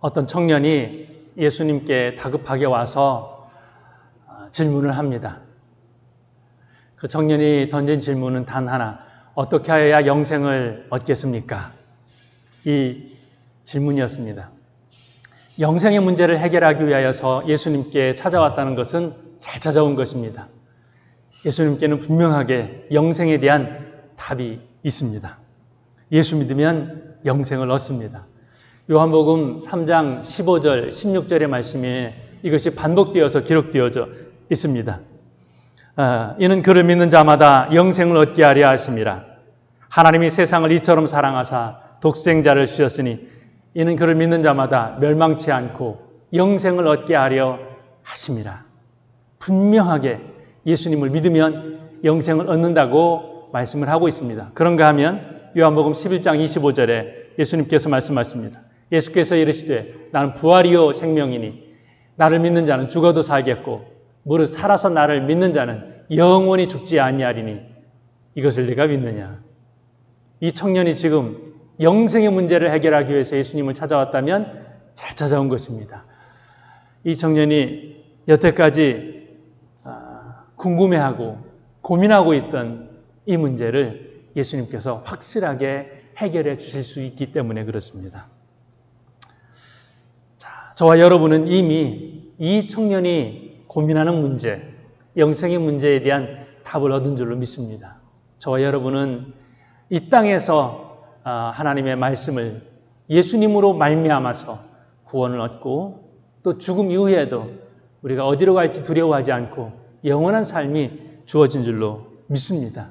어떤 청년이 예수님께 다급하게 와서 질문을 합니다. 그 청년이 던진 질문은 단 하나, 어떻게 하여야 영생을 얻겠습니까? 이 질문이었습니다. 영생의 문제를 해결하기 위하여서 예수님께 찾아왔다는 것은 잘 찾아온 것입니다. 예수님께는 분명하게 영생에 대한 답이 있습니다. 예수 믿으면 영생을 얻습니다. 요한복음 3장 15절, 16절의 말씀에 이것이 반복되어서 기록되어져 있습니다. 이는 그를 믿는 자마다 영생을 얻게 하려 하심이라. 하나님이 세상을 이처럼 사랑하사 독생자를 주셨으니 이는 그를 믿는 자마다 멸망치 않고 영생을 얻게 하려 하심이라. 분명하게 예수님을 믿으면 영생을 얻는다고 말씀을 하고 있습니다. 그런가 하면 요한복음 11장 25절에 예수님께서 말씀하십니다. 예수께서 이르시되 나는 부활이요 생명이니 나를 믿는 자는 죽어도 살겠고 무릇 살아서 나를 믿는 자는 영원히 죽지 아니하리니 이것을 네가 믿느냐. 이 청년이 지금 영생의 문제를 해결하기 위해서 예수님을 찾아왔다면 잘 찾아온 것입니다. 이 청년이 여태까지 궁금해하고 고민하고 있던 이 문제를 예수님께서 확실하게 해결해 주실 수 있기 때문에 그렇습니다. 저와 여러분은 이미 이 청년이 고민하는 문제, 영생의 문제에 대한 답을 얻은 줄로 믿습니다. 저와 여러분은 이 땅에서 하나님의 말씀을 예수님으로 말미암아서 구원을 얻고 또 죽음 이후에도 우리가 어디로 갈지 두려워하지 않고 영원한 삶이 주어진 줄로 믿습니다.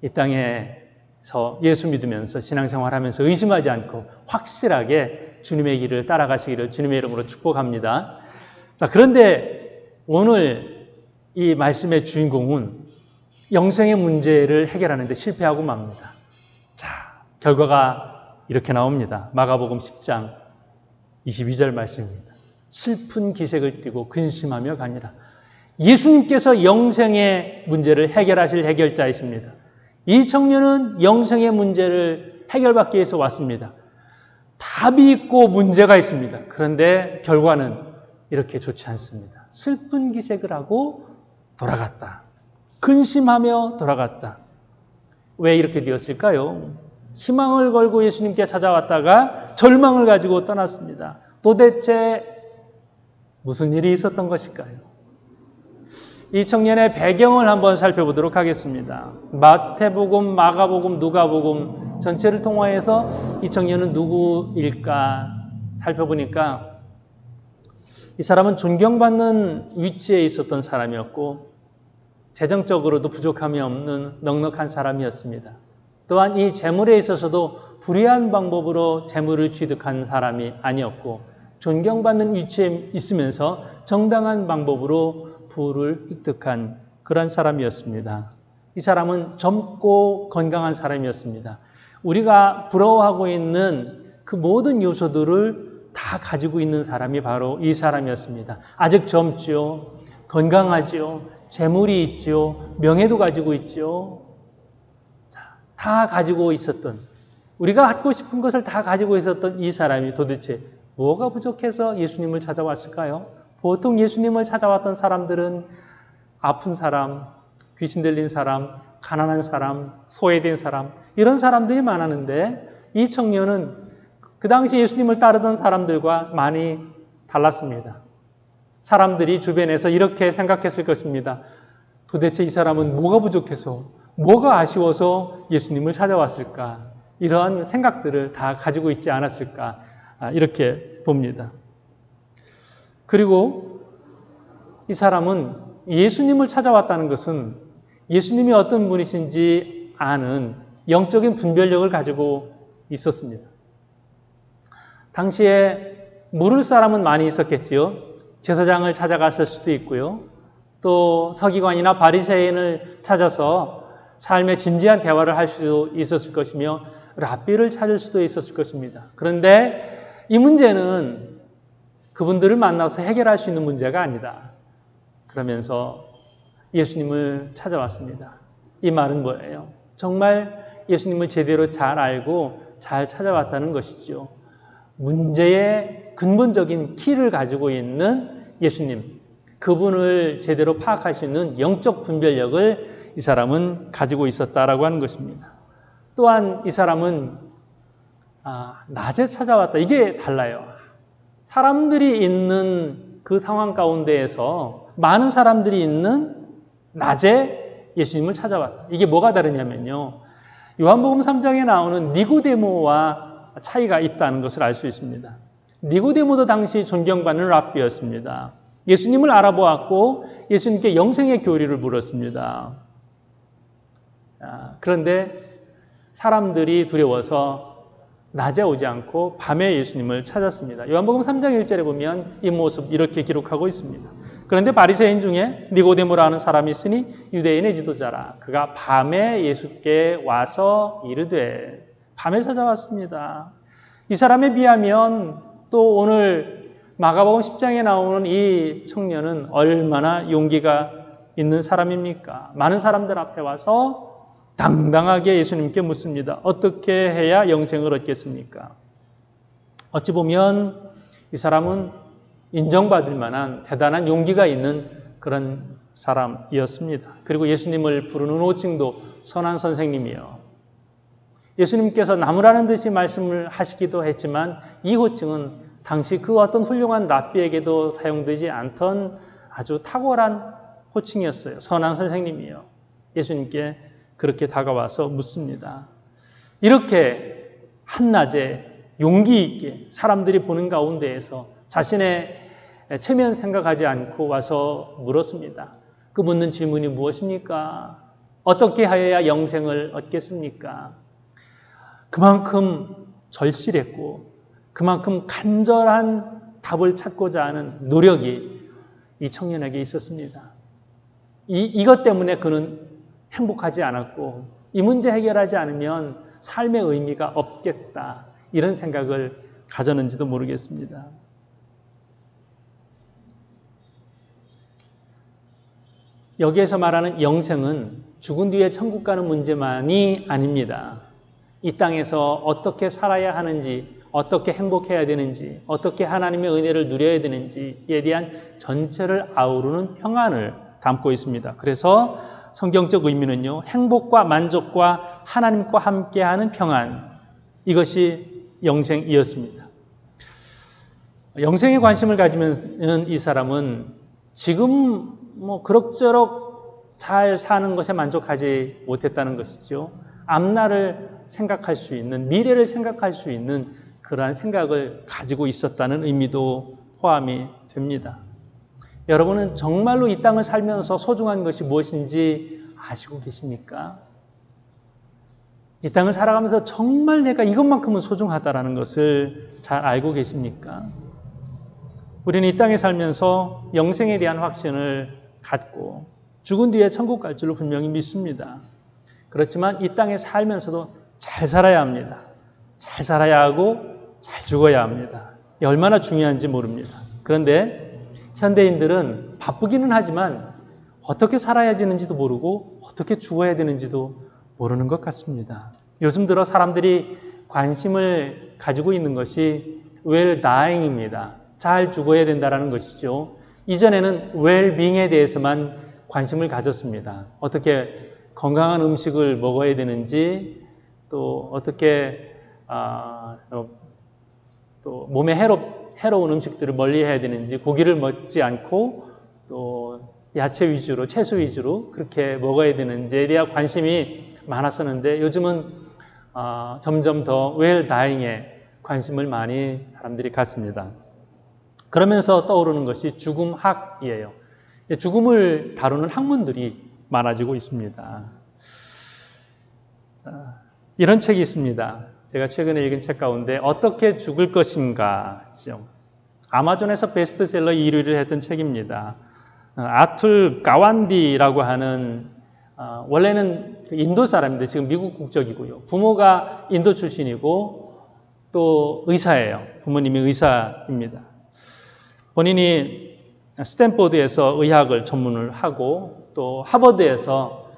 이 땅에서 예수 믿으면서 신앙생활하면서 의심하지 않고 확실하게 주님의 길을 따라가시기를 주님의 이름으로 축복합니다. 자, 그런데 오늘 이 말씀의 주인공은 영생의 문제를 해결하는 데 실패하고 맙니다. 자, 결과가 이렇게 나옵니다. 마가복음 10장 22절 말씀입니다. 슬픈 기색을 띠고 근심하며 가니라. 예수님께서 영생의 문제를 해결하실 해결자이십니다. 이 청년은 영생의 문제를 해결받기 위해서 왔습니다. 답이 있고 문제가 있습니다. 그런데 결과는 이렇게 좋지 않습니다. 슬픈 기색을 하고 돌아갔다. 근심하며 돌아갔다. 왜 이렇게 되었을까요? 희망을 걸고 예수님께 찾아왔다가 절망을 가지고 떠났습니다. 도대체 무슨 일이 있었던 것일까요? 이 청년의 배경을 한번 살펴보도록 하겠습니다. 마태복음, 마가복음, 누가복음 전체를 통화해서 이 청년은 누구일까 살펴보니까 이 사람은 존경받는 위치에 있었던 사람이었고 재정적으로도 부족함이 없는 넉넉한 사람이었습니다. 또한 이 재물에 있어서도 불의한 방법으로 재물을 취득한 사람이 아니었고 존경받는 위치에 있으면서 정당한 방법으로 부를 획득한 그런 사람이었습니다. 이 사람은 젊고 건강한 사람이었습니다. 우리가 부러워하고 있는 그 모든 요소들을 다 가지고 있는 사람이 바로 이 사람이었습니다. 아직 젊죠. 건강하죠. 재물이 있죠. 명예도 가지고 있죠. 다 가지고 있었던, 우리가 갖고 싶은 것을 다 가지고 있었던 이 사람이 도대체 뭐가 부족해서 예수님을 찾아왔을까요? 보통 예수님을 찾아왔던 사람들은 아픈 사람, 귀신 들린 사람, 가난한 사람, 소외된 사람, 이런 사람들이 많았는데 이 청년은 그 당시 예수님을 따르던 사람들과 많이 달랐습니다. 사람들이 주변에서 이렇게 생각했을 것입니다. 도대체 이 사람은 뭐가 부족해서, 뭐가 아쉬워서 예수님을 찾아왔을까? 이러한 생각들을 다 가지고 있지 않았을까? 이렇게 봅니다. 그리고 이 사람은 예수님을 찾아왔다는 것은 예수님이 어떤 분이신지 아는 영적인 분별력을 가지고 있었습니다. 당시에 물을 사람은 많이 있었겠지요. 제사장을 찾아갔을 수도 있고요. 또 서기관이나 바리새인을 찾아서 삶의 진지한 대화를 할 수도 있었을 것이며 랍비를 찾을 수도 있었을 것입니다. 그런데 이 문제는 그분들을 만나서 해결할 수 있는 문제가 아니다. 그러면서 예수님을 찾아왔습니다. 이 말은 뭐예요? 정말 예수님을 제대로 잘 알고 잘 찾아왔다는 것이죠. 문제의 근본적인 키를 가지고 있는 예수님, 그분을 제대로 파악할 수 있는 영적 분별력을 이 사람은 가지고 있었다라고 하는 것입니다. 또한 이 사람은 낮에 찾아왔다. 이게 달라요. 사람들이 있는 그 상황 가운데에서 많은 사람들이 있는 낮에 예수님을 찾아왔다. 이게 뭐가 다르냐면요. 요한복음 3장에 나오는 니고데모와 차이가 있다는 것을 알 수 있습니다. 니고데모도 당시 존경받는 랍비였습니다. 예수님을 알아보았고 예수님께 영생의 교리를 물었습니다. 그런데 사람들이 두려워서 낮에 오지 않고 밤에 예수님을 찾았습니다. 요한복음 3장 1절에 보면 이 모습 이렇게 기록하고 있습니다. 그런데 바리새인 중에 니고데모라는 사람이 있으니 유대인의 지도자라. 그가 밤에 예수께 와서 이르되, 밤에 찾아왔습니다. 이 사람에 비하면 또 오늘 마가복음 10장에 나오는 이 청년은 얼마나 용기가 있는 사람입니까? 많은 사람들 앞에 와서 당당하게 예수님께 묻습니다. 어떻게 해야 영생을 얻겠습니까? 어찌 보면 이 사람은 인정받을 만한 대단한 용기가 있는 그런 사람이었습니다. 그리고 예수님을 부르는 호칭도 선한 선생님이요. 예수님께서 나무라는 듯이 말씀을 하시기도 했지만 이 호칭은 당시 그 어떤 훌륭한 랍비에게도 사용되지 않던 아주 탁월한 호칭이었어요. 선한 선생님이요. 예수님께 그렇게 다가와서 묻습니다. 이렇게 한낮에 용기 있게 사람들이 보는 가운데에서 자신의 체면 생각하지 않고 와서 물었습니다. 그 묻는 질문이 무엇입니까? 어떻게 하여야 영생을 얻겠습니까? 그만큼 절실했고 그만큼 간절한 답을 찾고자 하는 노력이 이 청년에게 있었습니다. 이것 때문에 그는 행복하지 않았고 이 문제 해결하지 않으면 삶의 의미가 없겠다, 이런 생각을 가졌는지도 모르겠습니다. 여기에서 말하는 영생은 죽은 뒤에 천국 가는 문제만이 아닙니다. 이 땅에서 어떻게 살아야 하는지, 어떻게 행복해야 되는지, 어떻게 하나님의 은혜를 누려야 되는지에 대한 전체를 아우르는 평안을 담고 있습니다. 그래서 성경적 의미는요, 행복과 만족과 하나님과 함께하는 평안, 이것이 영생이었습니다. 영생에 관심을 가지면 이 사람은 지금 그럭저럭 잘 사는 것에 만족하지 못했다는 것이죠. 앞날을 생각할 수 있는, 미래를 생각할 수 있는 그러한 생각을 가지고 있었다는 의미도 포함이 됩니다. 여러분은 정말로 이 땅을 살면서 소중한 것이 무엇인지 아시고 계십니까? 이 땅을 살아가면서 정말 내가 이것만큼은 소중하다라는 것을 잘 알고 계십니까? 우리는 이 땅에 살면서 영생에 대한 확신을 갖고 죽은 뒤에 천국 갈 줄로 분명히 믿습니다. 그렇지만 이 땅에 살면서도 잘 살아야 합니다. 잘 살아야 하고 잘 죽어야 합니다. 이게 얼마나 중요한지 모릅니다. 그런데 현대인들은 바쁘기는 하지만 어떻게 살아야 되는지도 모르고 어떻게 죽어야 되는지도 모르는 것 같습니다. 요즘 들어 사람들이 관심을 가지고 있는 것이 well dying입니다. 잘 죽어야 된다는 것이죠. 이전에는 well-being에 대해서만 관심을 가졌습니다. 어떻게 건강한 음식을 먹어야 되는지, 또 어떻게 또 몸에 해로운 음식들을 멀리해야 되는지, 고기를 먹지 않고 또 야채 위주로, 채소 위주로 그렇게 먹어야 되는지에 대한 관심이 많았었는데 요즘은 점점 더 well-dying에 관심을 많이 사람들이 갖습니다. 그러면서 떠오르는 것이 죽음학이에요. 죽음을 다루는 학문들이 많아지고 있습니다. 이런 책이 있습니다. 제가 최근에 읽은 책 가운데 어떻게 죽을 것인가, 아마존에서 베스트셀러 1위를 했던 책입니다. 아툴 가완디라고 하는 원래는 인도 사람인데 지금 미국 국적이고요. 부모가 인도 출신이고 또 의사예요. 부모님이 의사입니다. 본인이 스탠포드에서 의학을 전문을 하고 또 하버드에서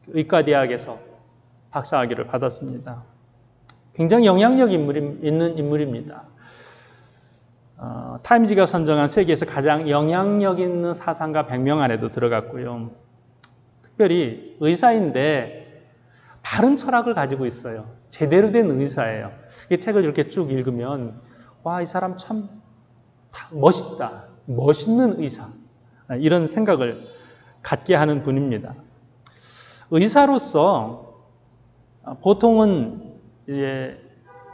의과대학에서 박사학위를 받았습니다. 굉장히 영향력 있는 인물입니다. 타임지가 선정한 세계에서 가장 영향력 있는 사상가 100명 안에도 들어갔고요. 특별히 의사인데 바른 철학을 가지고 있어요. 제대로 된 의사예요. 이 책을 이렇게 쭉 읽으면 와, 이 사람 참 멋있다. 멋있는 의사. 이런 생각을 갖게 하는 분입니다. 의사로서 보통은 이제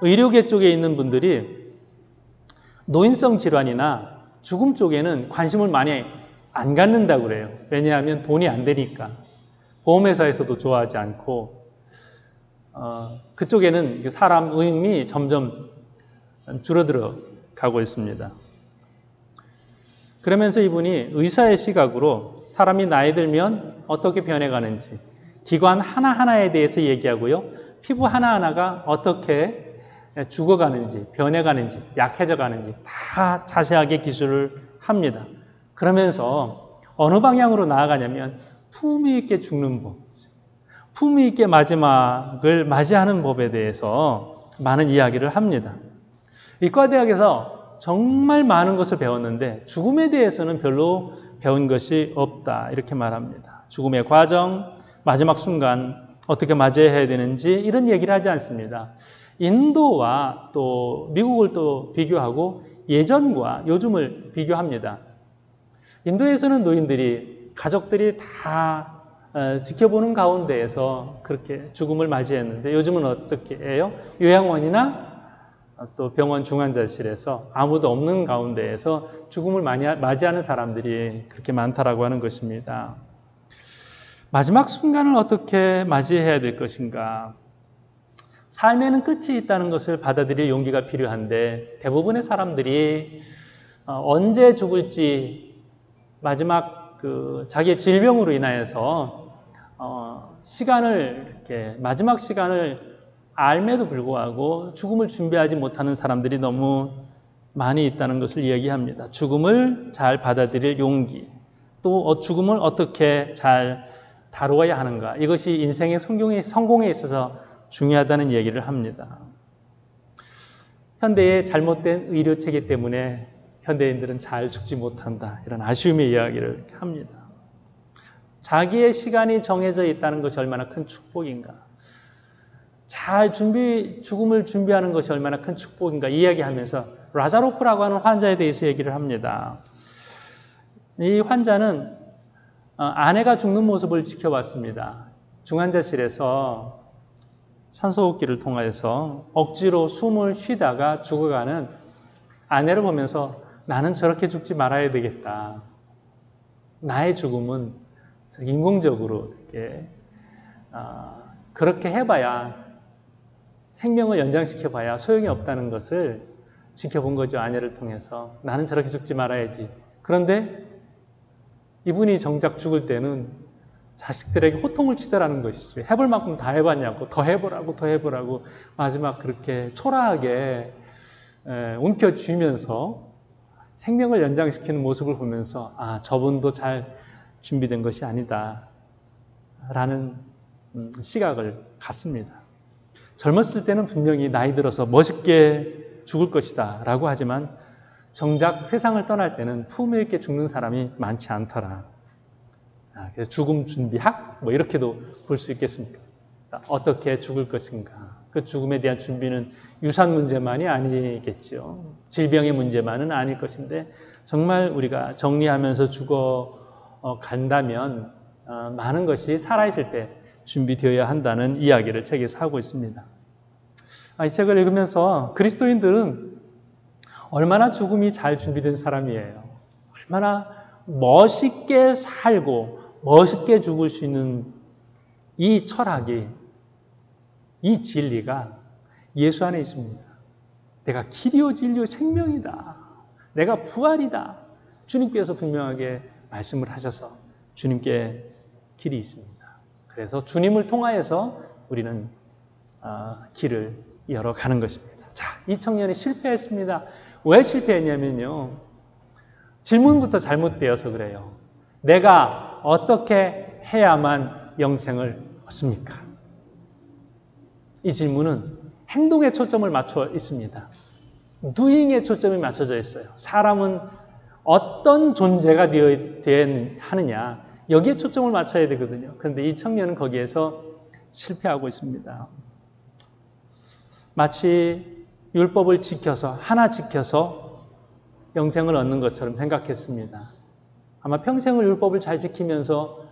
의료계 쪽에 있는 분들이 노인성 질환이나 죽음 쪽에는 관심을 많이 안 갖는다고 그래요. 왜냐하면 돈이 안 되니까. 보험회사에서도 좋아하지 않고 그쪽에는 사람 의미 점점 줄어들어 가고 있습니다. 그러면서 이분이 의사의 시각으로 사람이 나이 들면 어떻게 변해가는지, 기관 하나하나에 대해서 얘기하고요. 피부 하나하나가 어떻게 죽어가는지, 변해가는지, 약해져가는지 다 자세하게 기술을 합니다. 그러면서 어느 방향으로 나아가냐면 품위 있게 죽는 법, 품위 있게 마지막을 맞이하는 법에 대해서 많은 이야기를 합니다. 의과대학에서 정말 많은 것을 배웠는데 죽음에 대해서는 별로 배운 것이 없다, 이렇게 말합니다. 죽음의 과정, 마지막 순간 어떻게 맞이해야 되는지 이런 얘기를 하지 않습니다. 인도와 또 미국을 또 비교하고 예전과 요즘을 비교합니다. 인도에서는 노인들이 가족들이 다 지켜보는 가운데에서 그렇게 죽음을 맞이했는데 요즘은 어떻게 해요? 요양원이나 또 병원 중환자실에서 아무도 없는 가운데에서 죽음을 맞이하는 사람들이 그렇게 많다라고 하는 것입니다. 마지막 순간을 어떻게 맞이해야 될 것인가? 삶에는 끝이 있다는 것을 받아들일 용기가 필요한데 대부분의 사람들이 언제 죽을지 마지막 자기의 질병으로 인하여서 마지막 시간을 알매도 불구하고 죽음을 준비하지 못하는 사람들이 너무 많이 있다는 것을 이야기합니다. 죽음을 잘 받아들일 용기, 또 죽음을 어떻게 잘 다루어야 하는가, 이것이 인생의 성공에 있어서 중요하다는 얘기를 합니다. 현대의 잘못된 의료 체계 때문에 현대인들은 잘 죽지 못한다, 이런 아쉬움의 이야기를 합니다. 자기의 시간이 정해져 있다는 것이 얼마나 큰 축복인가, 죽음을 준비하는 것이 얼마나 큰 축복인가 이야기하면서 라자로프라고 하는 환자에 대해서 얘기를 합니다. 이 환자는 아내가 죽는 모습을 지켜봤습니다. 중환자실에서 산소호흡기를 통해서 억지로 숨을 쉬다가 죽어가는 아내를 보면서 나는 저렇게 죽지 말아야 되겠다. 나의 죽음은 인공적으로 그렇게 해봐야, 생명을 연장시켜봐야 소용이 없다는 것을 지켜본 거죠. 아내를 통해서. 나는 저렇게 죽지 말아야지. 그런데 이분이 정작 죽을 때는 자식들에게 호통을 치더라는 것이죠. 해볼 만큼 다 해봤냐고, 더 해보라고 마지막 그렇게 초라하게 움켜쥐면서 생명을 연장시키는 모습을 보면서 저분도 잘 준비된 것이 아니다 라는 시각을 갖습니다. 젊었을 때는 분명히 나이 들어서 멋있게 죽을 것이다 라고 하지만 정작 세상을 떠날 때는 품위 있게 죽는 사람이 많지 않더라. 그래서 죽음 준비학? 이렇게도 볼 수 있겠습니까? 어떻게 죽을 것인가. 그 죽음에 대한 준비는 유산 문제만이 아니겠죠. 질병의 문제만은 아닐 것인데 정말 우리가 정리하면서 죽어 간다면 많은 것이 살아있을 때 준비되어야 한다는 이야기를 책에서 하고 있습니다. 이 책을 읽으면서 그리스도인들은 얼마나 죽음이 잘 준비된 사람이에요. 얼마나 멋있게 살고 멋있게 죽을 수 있는 이 철학이, 이 진리가 예수 안에 있습니다. 내가 길이요 진리요 생명이다. 내가 부활이다. 주님께서 분명하게 말씀을 하셔서 주님께 길이 있습니다. 그래서 주님을 통하여서 우리는 길을 열어가는 것입니다. 자, 이 청년이 실패했습니다. 왜 실패했냐면요, 질문부터 잘못되어서 그래요. 내가 어떻게 해야만 영생을 얻습니까? 이 질문은 행동에 초점을 맞춰 있습니다. doing에 초점이 맞춰져 있어요. 사람은 어떤 존재가 되어야 하느냐, 여기에 초점을 맞춰야 되거든요. 그런데 이 청년은 거기에서 실패하고 있습니다. 마치 율법을 지켜서, 하나 지켜서 영생을 얻는 것처럼 생각했습니다. 아마 평생을 율법을 잘 지키면서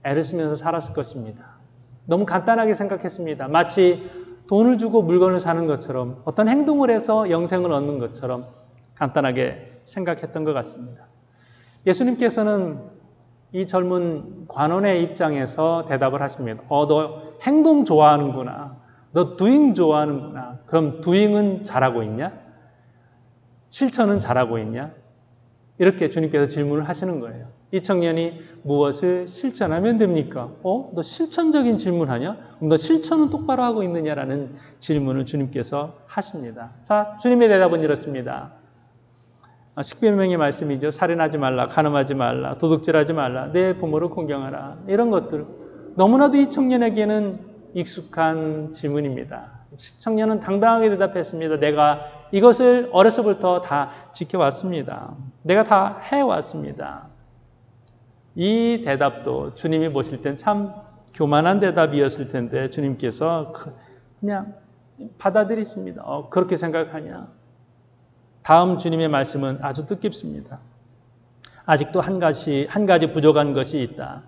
애를 쓰면서 살았을 것입니다. 너무 간단하게 생각했습니다. 마치 돈을 주고 물건을 사는 것처럼, 어떤 행동을 해서 영생을 얻는 것처럼 간단하게 생각했던 것 같습니다. 예수님께서는 이 젊은 관원의 입장에서 대답을 하십니다. 너 행동 좋아하는구나. 너 doing 좋아하는구나. 그럼 doing은 잘하고 있냐? 실천은 잘하고 있냐? 이렇게 주님께서 질문을 하시는 거예요. 이 청년이 무엇을 실천하면 됩니까? 너 실천적인 질문하냐? 그럼 너 실천은 똑바로 하고 있느냐라는 질문을 주님께서 하십니다. 자, 주님의 대답은 이렇습니다. 십계명의 말씀이죠. 살인하지 말라, 간음하지 말라, 도둑질하지 말라, 내 부모를 공경하라. 이런 것들 너무나도 이 청년에게는 익숙한 질문입니다. 청년은 당당하게 대답했습니다. 내가 이것을 어려서부터 다 지켜왔습니다. 내가 다 해왔습니다. 이 대답도 주님이 보실 땐 참 교만한 대답이었을 텐데 주님께서 그냥 받아들이십니다. 그렇게 생각하냐? 다음 주님의 말씀은 아주 뜻깊습니다. 아직도 한 가지 부족한 것이 있다.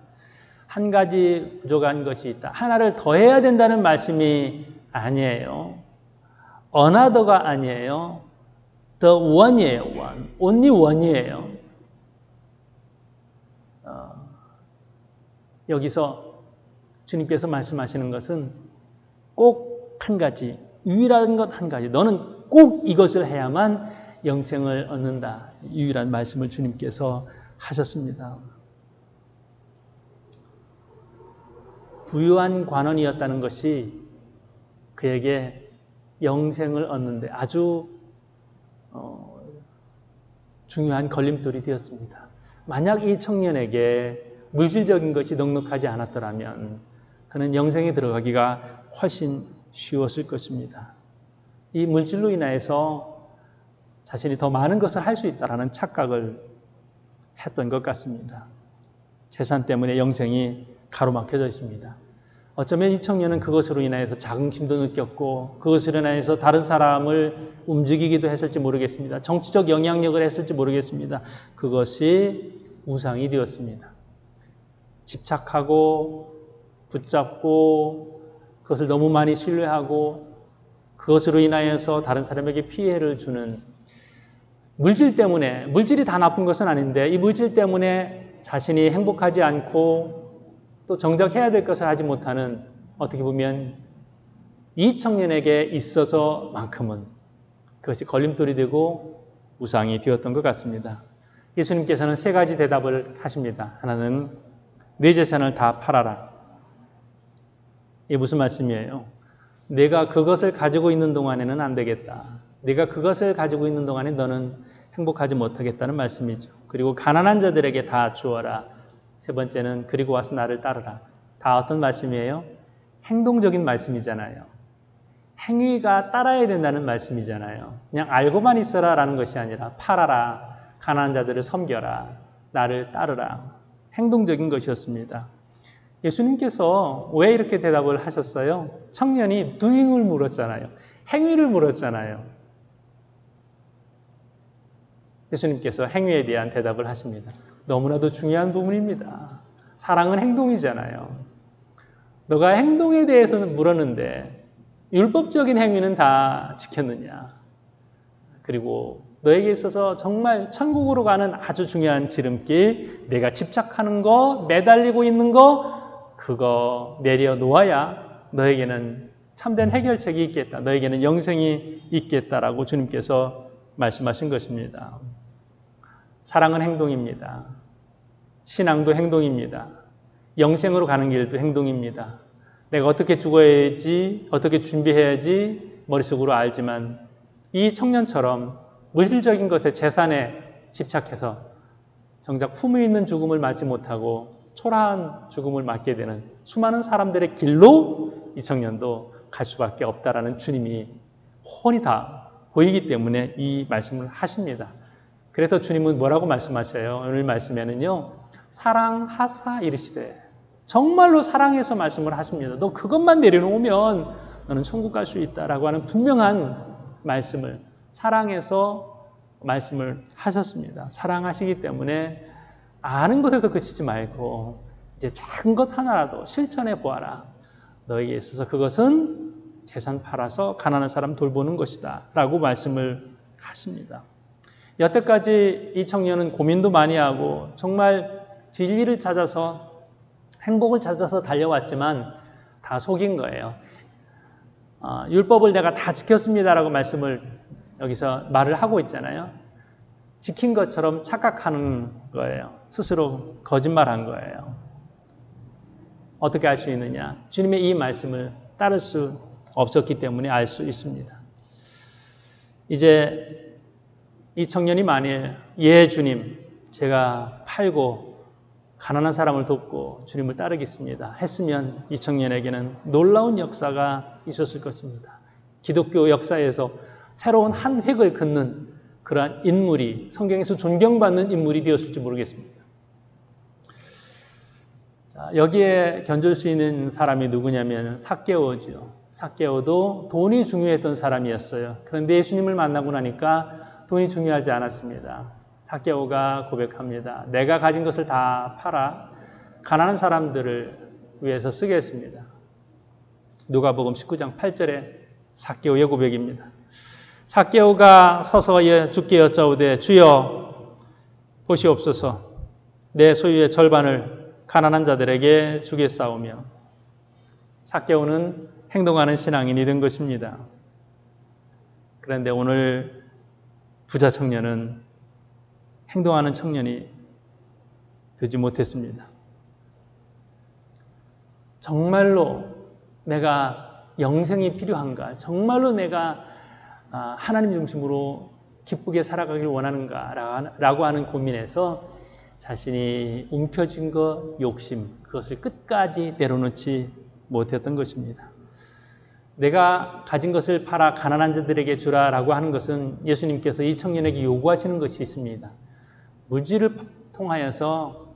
한 가지 부족한 것이 있다. 하나를 더 해야 된다는 말씀이 아니에요. another가 아니에요. the one이에요. one. only one이에요. 여기서 주님께서 말씀하시는 것은 꼭 한 가지, 유일한 것 한 가지. 너는 꼭 이것을 해야만 영생을 얻는다. 유일한 말씀을 주님께서 하셨습니다. 부유한 관원이었다는 것이 그에게 영생을 얻는데 아주 중요한 걸림돌이 되었습니다. 만약 이 청년에게 물질적인 것이 넉넉하지 않았더라면 그는 영생에 들어가기가 훨씬 쉬웠을 것입니다. 이 물질로 인해서 자신이 더 많은 것을 할 수 있다는 착각을 했던 것 같습니다. 재산 때문에 영생이 가로막혀져 있습니다. 어쩌면 이 청년은 그것으로 인해서 자긍심도 느꼈고 그것으로 인해서 다른 사람을 움직이기도 했을지 모르겠습니다. 정치적 영향력을 했을지 모르겠습니다. 그것이 우상이 되었습니다. 집착하고 붙잡고 그것을 너무 많이 신뢰하고 그것으로 인하여서 다른 사람에게 피해를 주는 물질 때문에, 물질이 다 나쁜 것은 아닌데 이 물질 때문에 자신이 행복하지 않고 또 정작 해야 될 것을 하지 못하는, 어떻게 보면 이 청년에게 있어서만큼은 그것이 걸림돌이 되고 우상이 되었던 것 같습니다. 예수님께서는 세 가지 대답을 하십니다. 하나는 내 재산을 다 팔아라. 이게 무슨 말씀이에요? 내가 그것을 가지고 있는 동안에는 안 되겠다. 네가 그것을 가지고 있는 동안에 너는 행복하지 못하겠다는 말씀이죠. 그리고 가난한 자들에게 다 주어라. 세 번째는 그리고 와서 나를 따르라. 다 어떤 말씀이에요? 행동적인 말씀이잖아요. 행위가 따라야 된다는 말씀이잖아요. 그냥 알고만 있어라 라는 것이 아니라 팔아라. 가난한 자들을 섬겨라. 나를 따르라. 행동적인 것이었습니다. 예수님께서 왜 이렇게 대답을 하셨어요? 청년이 doing을 물었잖아요. 행위를 물었잖아요. 예수님께서 행위에 대한 대답을 하십니다. 너무나도 중요한 부분입니다. 사랑은 행동이잖아요. 너가 행동에 대해서는 물었는데 율법적인 행위는 다 지켰느냐? 그리고 너에게 있어서 정말 천국으로 가는 아주 중요한 지름길, 내가 집착하는 거, 매달리고 있는 거, 그거 내려놓아야 너에게는 참된 해결책이 있겠다. 너에게는 영생이 있겠다라고 주님께서 말씀하신 것입니다. 사랑은 행동입니다. 신앙도 행동입니다. 영생으로 가는 길도 행동입니다. 내가 어떻게 죽어야지, 어떻게 준비해야지 머릿속으로 알지만 이 청년처럼 물질적인 것에, 재산에 집착해서 정작 품위 있는 죽음을 맞지 못하고 초라한 죽음을 맞게 되는 수많은 사람들의 길로 이 청년도 갈 수밖에 없다라는 주님이 훤히 다 보이기 때문에 이 말씀을 하십니다. 그래서 주님은 뭐라고 말씀하셔요? 오늘 말씀에는요, 사랑하사 이르시되, 정말로 사랑해서 말씀을 하십니다. 너 그것만 내려놓으면 너는 천국 갈 수 있다라고 하는 분명한 말씀을 사랑해서 말씀을 하셨습니다. 사랑하시기 때문에 아는 것에서 그치지 말고 이제 작은 것 하나라도 실천해 보아라. 너에게 있어서 그것은 재산 팔아서 가난한 사람 돌보는 것이다 라고 말씀을 하십니다. 여태까지 이 청년은 고민도 많이 하고 정말 진리를 찾아서 행복을 찾아서 달려왔지만 다 속인 거예요. 율법을 내가 다 지켰습니다라고 말씀을 여기서 말을 하고 있잖아요. 지킨 것처럼 착각하는 거예요. 스스로 거짓말한 거예요. 어떻게 알 수 있느냐? 주님의 이 말씀을 따를 수 없었기 때문에 알 수 있습니다. 이제 이 청년이 만일 예 주님, 제가 팔고 가난한 사람을 돕고 주님을 따르겠습니다 했으면 이 청년에게는 놀라운 역사가 있었을 것입니다. 기독교 역사에서 새로운 한 획을 긋는 그러한 인물이, 성경에서 존경받는 인물이 되었을지 모르겠습니다. 자, 여기에 견줄 수 있는 사람이 누구냐면 삭개오죠. 삭개오도 돈이 중요했던 사람이었어요. 그런데 예수님을 만나고 나니까 돈이 중요하지 않았습니다. 삭개오가 고백합니다. 내가 가진 것을 다 팔아 가난한 사람들을 위해서 쓰겠습니다. 누가복음 19장 8절에 삭개오의 고백입니다. 삭개오가 서서 주께 여짜오되 주여 보시옵소서 내 소유의 절반을 가난한 자들에게 주겠사오며 삭개오는 행동하는 신앙인이 된 것입니다. 그런데 오늘 부자 청년은 행동하는 청년이 되지 못했습니다. 정말로 내가 영생이 필요한가? 정말로 내가 하나님 중심으로 기쁘게 살아가길 원하는가? 라고 하는 고민에서 자신이 움켜쥔 것, 욕심, 그것을 끝까지 내려놓지 못했던 것입니다. 내가 가진 것을 팔아 가난한 자들에게 주라라고 하는 것은 예수님께서 이 청년에게 요구하시는 것이 있습니다. 물질을 통하여서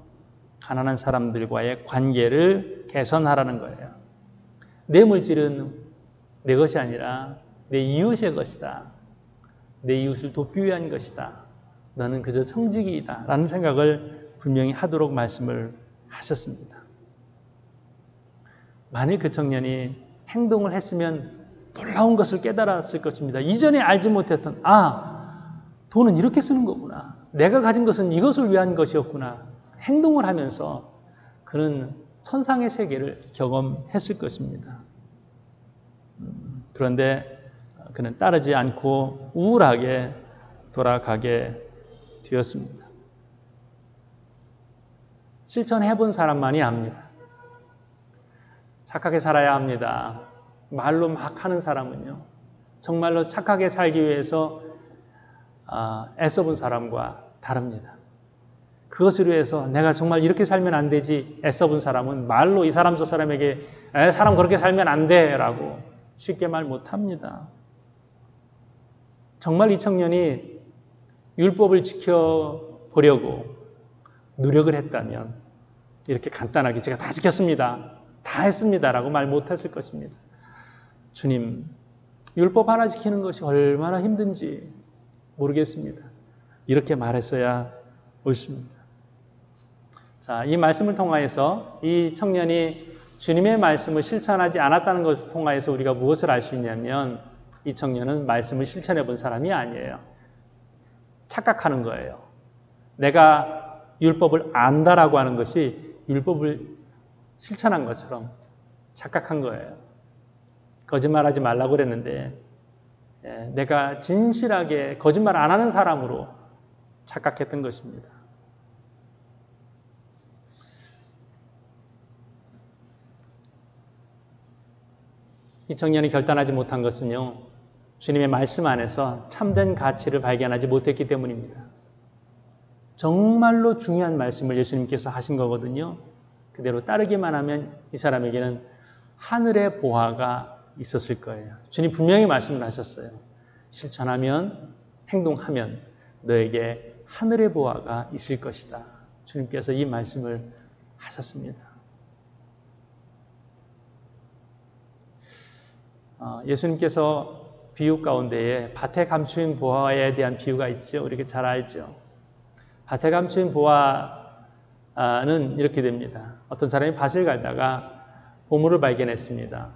가난한 사람들과의 관계를 개선하라는 거예요. 내 물질은 내 것이 아니라 내 이웃의 것이다. 내 이웃을 돕기 위한 것이다. 너는 그저 청지기이다 라는 생각을 분명히 하도록 말씀을 하셨습니다. 만일 그 청년이 행동을 했으면 놀라운 것을 깨달았을 것입니다. 이전에 알지 못했던 돈은 이렇게 쓰는 거구나. 내가 가진 것은 이것을 위한 것이었구나. 행동을 하면서 그는 천상의 세계를 경험했을 것입니다. 그런데 그는 따르지 않고 우울하게 돌아가게 되었습니다. 실천해본 사람만이 압니다. 착하게 살아야 합니다. 말로 막 하는 사람은요, 정말로 착하게 살기 위해서 애써본 사람과 다릅니다. 그것을 위해서 내가 정말 이렇게 살면 안 되지 애써본 사람은 말로 이 사람 저 사람에게 사람 그렇게 살면 안 돼 라고 쉽게 말 못합니다. 정말 이 청년이 율법을 지켜보려고 노력을 했다면 이렇게 간단하게 제가 다 지켰습니다. 다 했습니다 라고 말 못했을 것입니다. 주님, 율법 하나 지키는 것이 얼마나 힘든지 모르겠습니다. 이렇게 말했어야 옳습니다. 자, 이 말씀을 통하여서 이 청년이 주님의 말씀을 실천하지 않았다는 것을 통하여서 우리가 무엇을 알 수 있냐면 이 청년은 말씀을 실천해 본 사람이 아니에요. 착각하는 거예요. 내가 율법을 안다라고 하는 것이 율법을 실천한 것처럼 착각한 거예요. 거짓말하지 말라고 그랬는데 내가 진실하게 거짓말 안 하는 사람으로 착각했던 것입니다. 이 청년이 결단하지 못한 것은요, 주님의 말씀 안에서 참된 가치를 발견하지 못했기 때문입니다. 정말로 중요한 말씀을 예수님께서 하신 거거든요. 그대로 따르기만 하면 이 사람에게는 하늘의 보화가 있었을 거예요. 주님 분명히 말씀을 하셨어요. 실천하면, 행동하면 너에게 하늘의 보화가 있을 것이다. 주님께서 이 말씀을 하셨습니다. 예수님께서 비유 가운데에 밭에 감추인 보화에 대한 비유가 있죠. 우리가 잘 알죠. 밭에 감추인 보화는 이렇게 됩니다. 어떤 사람이 밭을 갈다가 보물을 발견했습니다.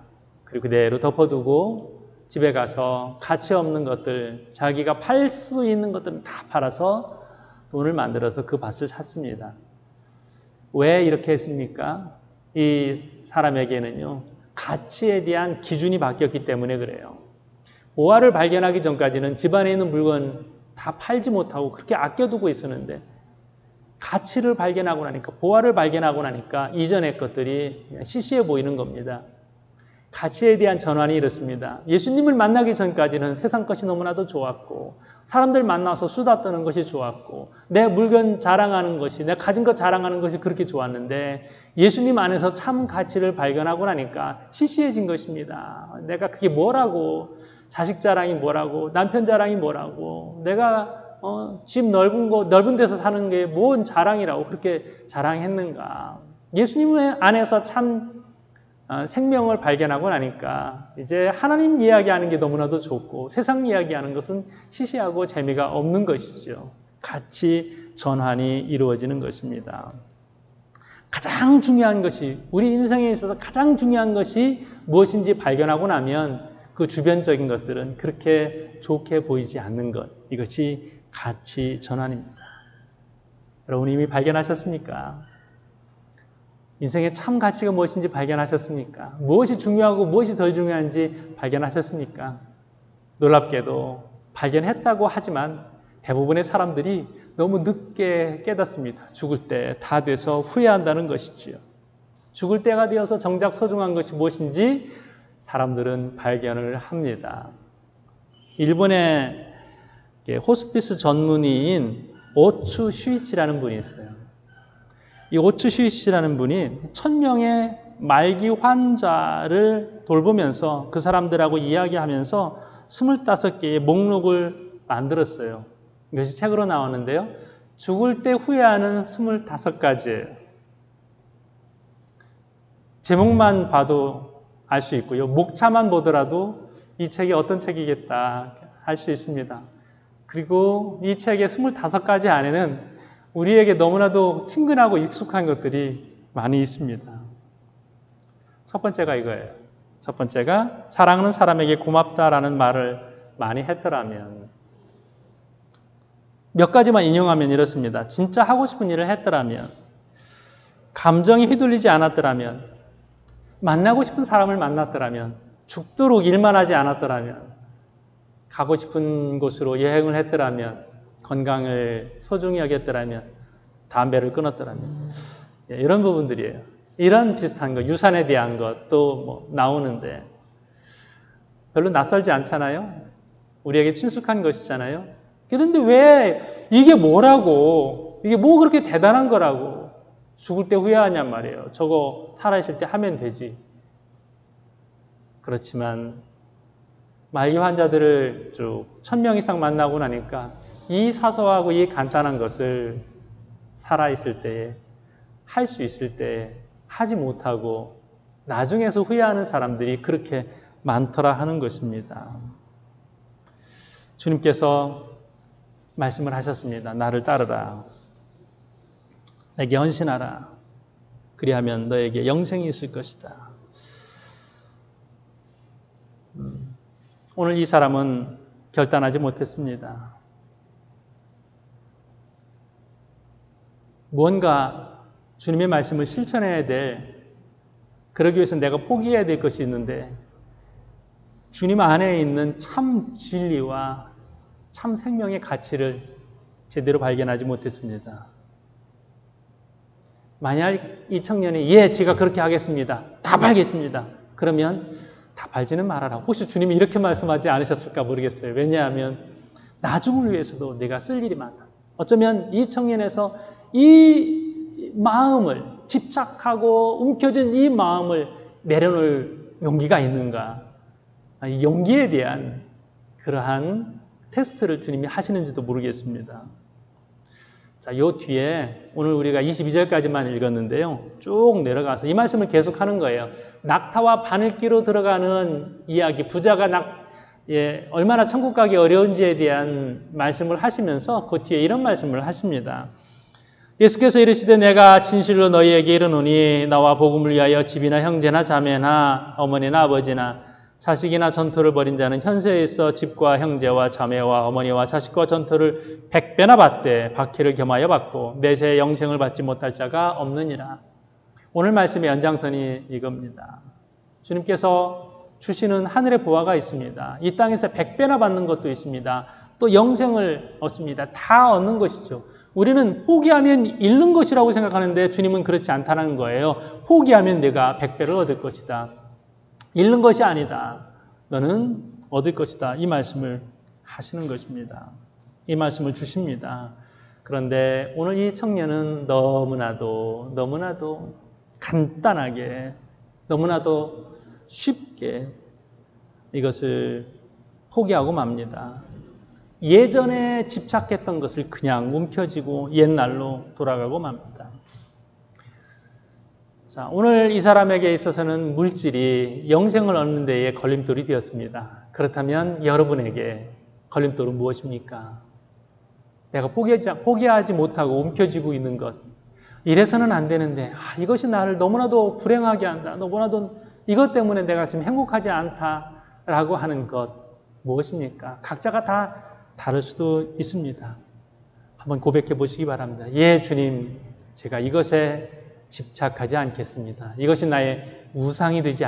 그리고 그대로 덮어두고 집에 가서 가치 없는 것들, 자기가 팔 수 있는 것들은 다 팔아서 돈을 만들어서 그 밭을 샀습니다. 왜 이렇게 했습니까? 이 사람에게는요, 가치에 대한 기준이 바뀌었기 때문에 그래요. 보화를 발견하기 전까지는 집안에 있는 물건 다 팔지 못하고 그렇게 아껴두고 있었는데, 가치를 발견하고 나니까, 보화를 발견하고 나니까 이전의 것들이 시시해 보이는 겁니다. 가치에 대한 전환이 이렇습니다. 예수님을 만나기 전까지는 세상 것이 너무나도 좋았고, 사람들 만나서 수다 떠는 것이 좋았고, 내 물건 자랑하는 것이, 내 가진 것 자랑하는 것이 그렇게 좋았는데, 예수님 안에서 참 가치를 발견하고 나니까 시시해진 것입니다. 내가 그게 뭐라고, 자식 자랑이 뭐라고, 남편 자랑이 뭐라고, 내가 집 넓은 데서 사는 게 뭔 자랑이라고 그렇게 자랑했는가. 예수님 안에서 참 생명을 발견하고 나니까 이제 하나님 이야기하는 게 너무나도 좋고 세상 이야기하는 것은 시시하고 재미가 없는 것이죠. 가치 전환이 이루어지는 것입니다. 가장 중요한 것이, 우리 인생에 있어서 가장 중요한 것이 무엇인지 발견하고 나면 그 주변적인 것들은 그렇게 좋게 보이지 않는 것, 이것이 가치 전환입니다. 여러분 이미 발견하셨습니까? 인생의 참 가치가 무엇인지 발견하셨습니까? 무엇이 중요하고 무엇이 덜 중요한지 발견하셨습니까? 놀랍게도 발견했다고 하지만 대부분의 사람들이 너무 늦게 깨닫습니다. 죽을 때 다 돼서 후회한다는 것이지요. 죽을 때가 되어서 정작 소중한 것이 무엇인지 사람들은 발견을 합니다. 일본의 호스피스 전문의인 오츠 슈이치라는 분이 있어요. 이 오츠 슈이치라는 분이 1000명의 말기 환자를 돌보면서 그 사람들하고 이야기하면서 25개의 목록을 만들었어요. 이것이 책으로 나오는데요. 죽을 때 후회하는 25가지예요. 제목만 봐도 알 수 있고요. 목차만 보더라도 이 책이 어떤 책이겠다 할 수 있습니다. 그리고 이 책의 25가지 안에는 우리에게 너무나도 친근하고 익숙한 것들이 많이 있습니다. 첫 번째가 이거예요. 첫 번째가 사랑하는 사람에게 고맙다라는 말을 많이 했더라면, 몇 가지만 인용하면 이렇습니다. 진짜 하고 싶은 일을 했더라면, 감정이 휘둘리지 않았더라면, 만나고 싶은 사람을 만났더라면, 죽도록 일만 하지 않았더라면, 가고 싶은 곳으로 여행을 했더라면, 건강을 소중히 여겼더라면, 담배를 끊었더라면, 이런 부분들이에요. 이런 비슷한 것, 유산에 대한 것도 나오는데 별로 낯설지 않잖아요. 우리에게 친숙한 것이잖아요. 그런데 왜 이게 뭐라고, 이게 뭐 그렇게 대단한 거라고 죽을 때 후회하냔 말이에요. 저거 살아있을 때 하면 되지. 그렇지만 말기 환자들을 쭉 1000명 이상 만나고 나니까 이 사소하고 이 간단한 것을 살아있을 때에, 할 수 있을 때에 하지 못하고 나중에서 후회하는 사람들이 그렇게 많더라 하는 것입니다. 주님께서 말씀을 하셨습니다. 나를 따르라. 내게 헌신하라. 그리하면 너에게 영생이 있을 것이다. 오늘 이 사람은 결단하지 못했습니다. 무언가 주님의 말씀을 실천해야 될, 그러기 위해서 내가 포기해야 될 것이 있는데 주님 안에 있는 참 진리와 참 생명의 가치를 제대로 발견하지 못했습니다. 만약 이 청년이 제가 그렇게 하겠습니다. 다 팔겠습니다. 그러면 다 팔지는 말아라. 혹시 주님이 이렇게 말씀하지 않으셨을까 모르겠어요. 왜냐하면 나중을 위해서도 내가 쓸 일이 많다. 어쩌면 이 청년에서 이 마음을, 집착하고 움켜진 이 마음을 내려놓을 용기가 있는가? 이 용기에 대한 그러한 테스트를 주님이 하시는지도 모르겠습니다. 자, 요 뒤에 오늘 우리가 22절까지만 읽었는데요. 쭉 내려가서 이 말씀을 계속하는 거예요. 낙타와 바늘기로 들어가는 이야기, 부자가 얼마나 천국 가기 어려운지에 대한 말씀을 하시면서 그 뒤에 이런 말씀을 하십니다. 예수께서 이르시되 내가 진실로 너희에게 이르노니 나와 복음을 위하여 집이나 형제나 자매나 어머니나 아버지나 자식이나 전토를 벌인 자는 현세에 있어 집과 형제와 자매와 어머니와 자식과 전토를 100배나 받되 박해를 겸하여 받고 내세의 영생을 받지 못할 자가 없느니라. 오늘 말씀의 연장선이 이겁니다. 주님께서 주시는 하늘의 보화가 있습니다. 이 땅에서 100배나 받는 것도 있습니다. 또 영생을 얻습니다. 다 얻는 것이죠. 우리는 포기하면 잃는 것이라고 생각하는데 주님은 그렇지 않다는 거예요. 포기하면 내가 100배를 얻을 것이다. 잃는 것이 아니다. 너는 얻을 것이다. 이 말씀을 하시는 것입니다. 이 말씀을 주십니다. 그런데 오늘 이 청년은 너무나도 간단하게, 너무나도 쉽게 이것을 포기하고 맙니다. 예전에 집착했던 것을 그냥 움켜쥐고 옛날로 돌아가고 맙니다. 자, 오늘 이 사람에게 있어서는 물질이 영생을 얻는 데에 걸림돌이 되었습니다. 그렇다면 여러분에게 걸림돌은 무엇입니까? 내가 포기하지 못하고 움켜쥐고 있는 것. 이래서는 안 되는데 이것이 나를 너무나도 불행하게 한다. 너무나도 이것 때문에 내가 지금 행복하지 않다라고 하는 것 무엇입니까? 각자가 다 다를 수도 있습니다. 한번 고백해 보시기 바랍니다. 예, 주님, 제가 이것에 집착하지 않겠습니다. 이것이 나의 우상이 되지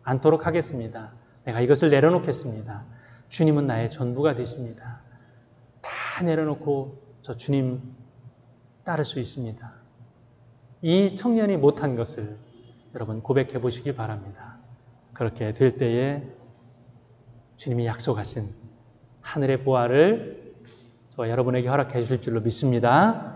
않도록 하겠습니다. 내가 이것을 내려놓겠습니다. 주님은 나의 전부가 되십니다. 다 내려놓고 저 주님 따를 수 있습니다. 이 청년이 못한 것을 여러분 고백해 보시기 바랍니다. 그렇게 될 때에 주님이 약속하신 하늘의 보화를 저와 여러분에게 허락해 주실 줄로 믿습니다.